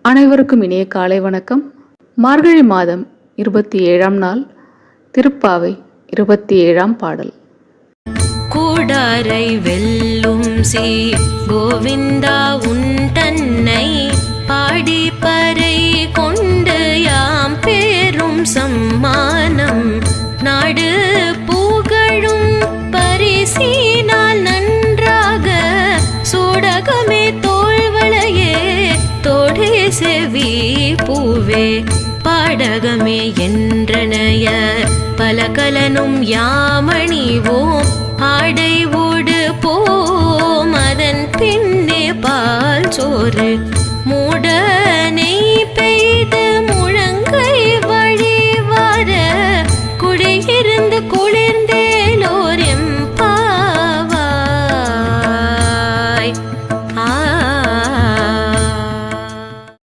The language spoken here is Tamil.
அனைவருக்கும் இனிய காலை வணக்கம். மார்கழி மாதம் 27ஆம் நாள், திருப்பாவை 27ஆம் பாடல். கூடாரை வெல்லும் சீ கோவிந்தா உன் தன்னை பாடி பறை கொண்டு யாம் பேரும் சம்மானம் நாடு புகழும் பரிசீனால் நன்றாக சூடகமே தோள்வளையே தோடே செவி பூவே பாடகமே என்றனைய பலகலனும் யாமணிவோம் ஆடை ஓடு போம் அதன் பின்னே பால் சோறு மூட